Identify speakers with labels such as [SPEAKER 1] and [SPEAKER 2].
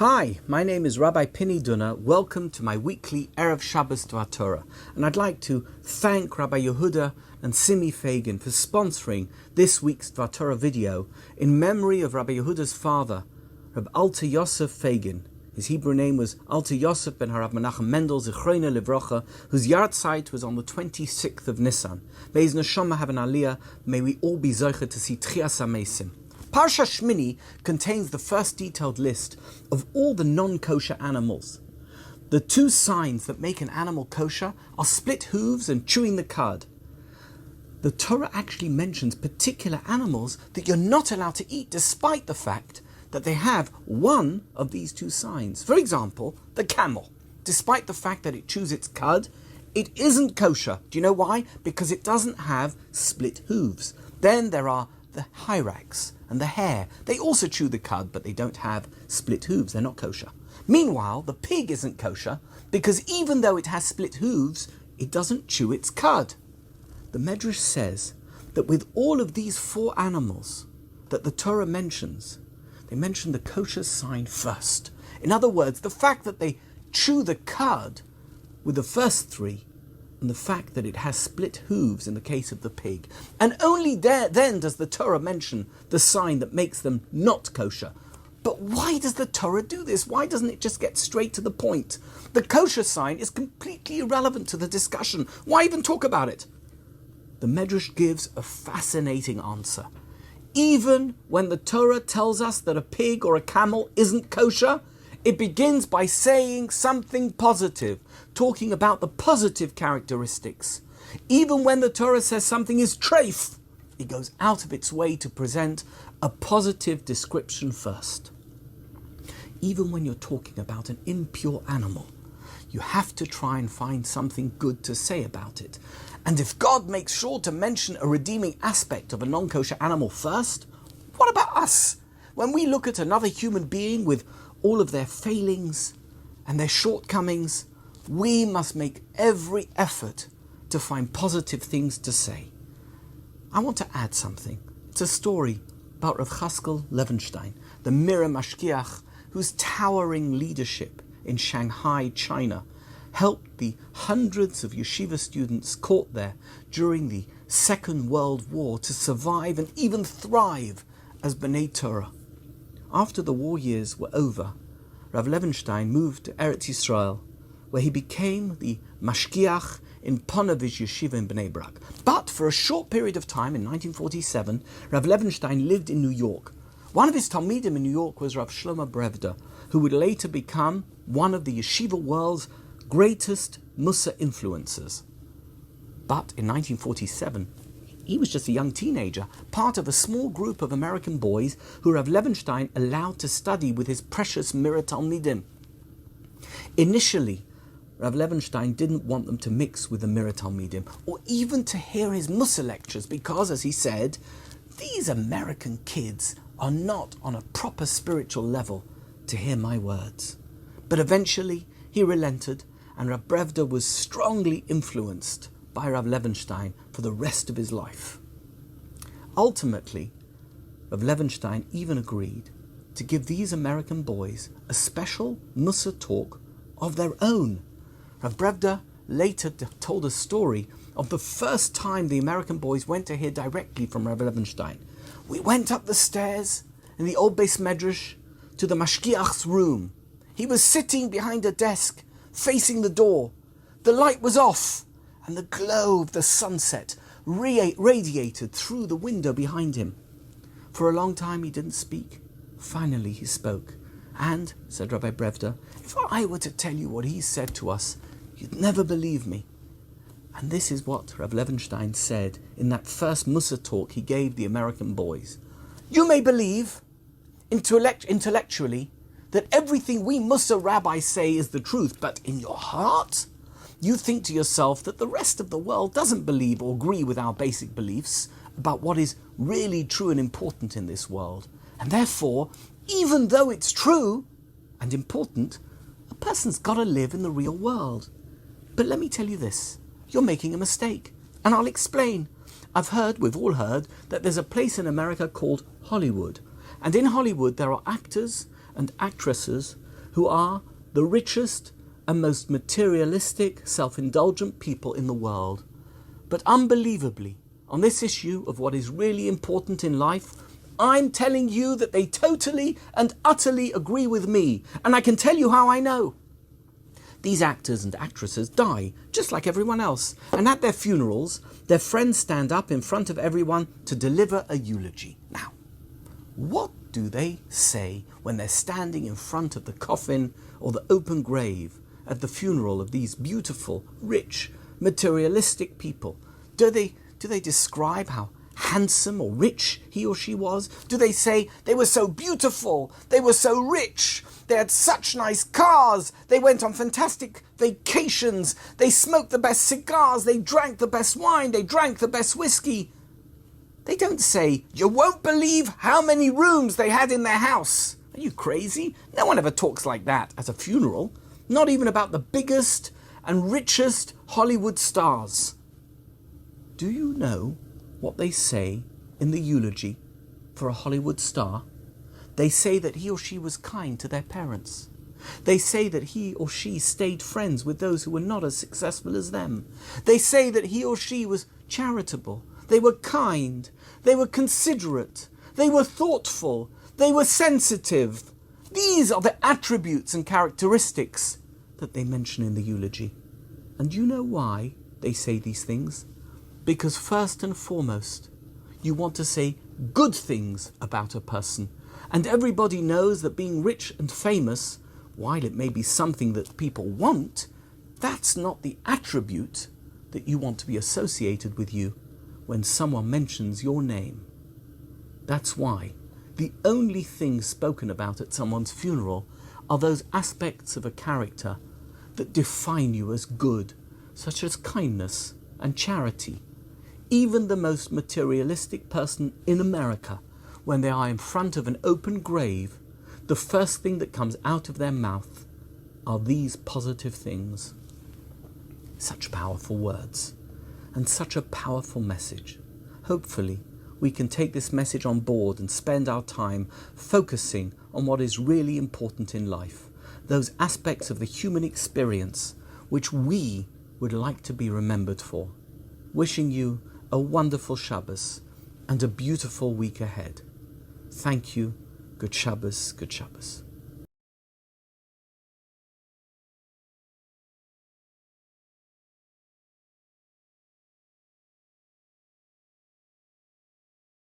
[SPEAKER 1] Hi, my name is Rabbi Dunner. Welcome to my weekly Erev Shabbos to our Torah. And I'd like to thank Rabbi Yehuda and Simi Fagin for sponsoring this week's Dvar Torah video in memory of Rabbi Yehuda's father, Rabbi Alter Yosef Fagin. His Hebrew name was Alter Yosef ben Harav Menachem Mendel Zichrono Livrocha, whose yahrzeit was on the 26th of Nisan. May his neshama have an aliyah. May we all be zocher to see Tchias HaMesim. Parshat Shemini contains the first detailed list of all the non-kosher animals. The two signs that make an animal kosher are split hooves and chewing the cud. The Torah actually mentions particular animals that you're not allowed to eat despite the fact that they have one of these two signs. For example, the camel. Despite the fact that it chews its cud, it isn't kosher. Do you know why? Because it doesn't have split hooves. Then there are the hyrax and the hare. They also chew the cud, but they don't have split hooves. They're not kosher. Meanwhile, the pig isn't kosher because even though it has split hooves, it doesn't chew its cud. The Midrash says that with all of these four animals that the Torah mentions, they mention the kosher sign first. In other words, the fact that they chew the cud with the first three, and the fact that it has split hooves in the case of the pig. And only then does the Torah mention the sign that makes them not kosher. But why does the Torah do this? Why doesn't it just get straight to the point? The kosher sign is completely irrelevant to the discussion. Why even talk about it? The Midrash gives a fascinating answer. Even when the Torah tells us that a pig or a camel isn't kosher, it begins by saying something positive, talking about the positive characteristics. Even when the Torah says something is treif, it goes out of its way to present a positive description first. Even when you're talking about an impure animal, you have to try and find something good to say about it. And if God makes sure to mention a redeeming aspect of a non-kosher animal first, what about us? When we look at another human being with all of their failings and their shortcomings, we must make every effort to find positive things to say. I want to add something. It's a story about Rav Chatzkel Levenstein, the Mirrer mashgiach, whose towering leadership in Shanghai, China, helped the hundreds of yeshiva students caught there during the Second World War to survive and even thrive as B'nai Torah. After the war years were over, Rav Levenstein moved to Eretz Yisrael, where he became the mashgiach in Ponevezh Yeshiva in Bnei Brak. But for a short period of time, in 1947, Rav Levenstein lived in New York. One of his talmidim in New York was Rav Shlomo Brevda, who would later become one of the yeshiva world's greatest Mussar influencers. But in 1947, he was just a young teenager, part of a small group of American boys who Rav Levenstein allowed to study with his precious Mirrer talmidim. Initially, Rav Levenstein didn't want them to mix with the Mirrer talmidim or even to hear his Mussar lectures because, as he said, these American kids are not on a proper spiritual level to hear my words. But eventually, he relented, and Rav Brevda was strongly influenced by Rav Levenstein for the rest of his life. Ultimately, Rav Levenstein even agreed to give these American boys a special Mussar talk of their own. Rav Brevda later told a story of the first time the American boys went to hear directly from Rav Levenstein. We went up the stairs in the old Beis Midrash to the mashgiach's room. He was sitting behind a desk, facing the door. The light was off, and the glow of the sunset radiated through the window behind him. For a long time he didn't speak. Finally he spoke. And, said Rabbi Brevda, if I were to tell you what he said to us, you'd never believe me. And this is what Rav Levenstein said in that first Mussar talk he gave the American boys. You may believe, intellectually, that everything we Mussar rabbis say is the truth, but in your heart, you think to yourself that the rest of the world doesn't believe or agree with our basic beliefs about what is really true and important in this world. And therefore, even though it's true and important, a person's got to live in the real world. But let me tell you this, you're making a mistake, and I'll explain. We've all heard, that there's a place in America called Hollywood. And in Hollywood there are actors and actresses who are the richest and most materialistic, self-indulgent people in the world. But unbelievably, on this issue of what is really important in life, I'm telling you that they totally and utterly agree with me, and I can tell you how I know. These actors and actresses die, just like everyone else, and at their funerals, their friends stand up in front of everyone to deliver a eulogy. Now, what do they say when they're standing in front of the coffin or the open grave at the funeral of these beautiful, rich, materialistic people? Do they describe how handsome or rich he or she was? Do they say they were so beautiful, they were so rich, they had such nice cars, they went on fantastic vacations, they smoked the best cigars, they drank the best wine, they drank the best whiskey? They don't say, you won't believe how many rooms they had in their house. Are you crazy? No one ever talks like that at a funeral, not even about the biggest and richest Hollywood stars. Do you know what they say in the eulogy for a Hollywood star? They say that he or she was kind to their parents. They say that he or she stayed friends with those who were not as successful as them. They say that he or she was charitable. They were kind. They were considerate. They were thoughtful. They were sensitive. These are the attributes and characteristics that they mention in the eulogy. And you know why they say these things? Because first and foremost, you want to say good things about a person. And everybody knows that being rich and famous, while it may be something that people want, that's not the attribute that you want to be associated with you when someone mentions your name. That's why the only things spoken about at someone's funeral are those aspects of a character that define you as good, such as kindness and charity. Even the most materialistic person in America, when they are in front of an open grave, the first thing that comes out of their mouth are these positive things. Such powerful words and such a powerful message. Hopefully, we can take this message on board and spend our time focusing on what is really important in life, those aspects of the human experience which we would like to be remembered for. Wishing you a wonderful Shabbos and a beautiful week ahead. Thank you. Good Shabbos, good Shabbos.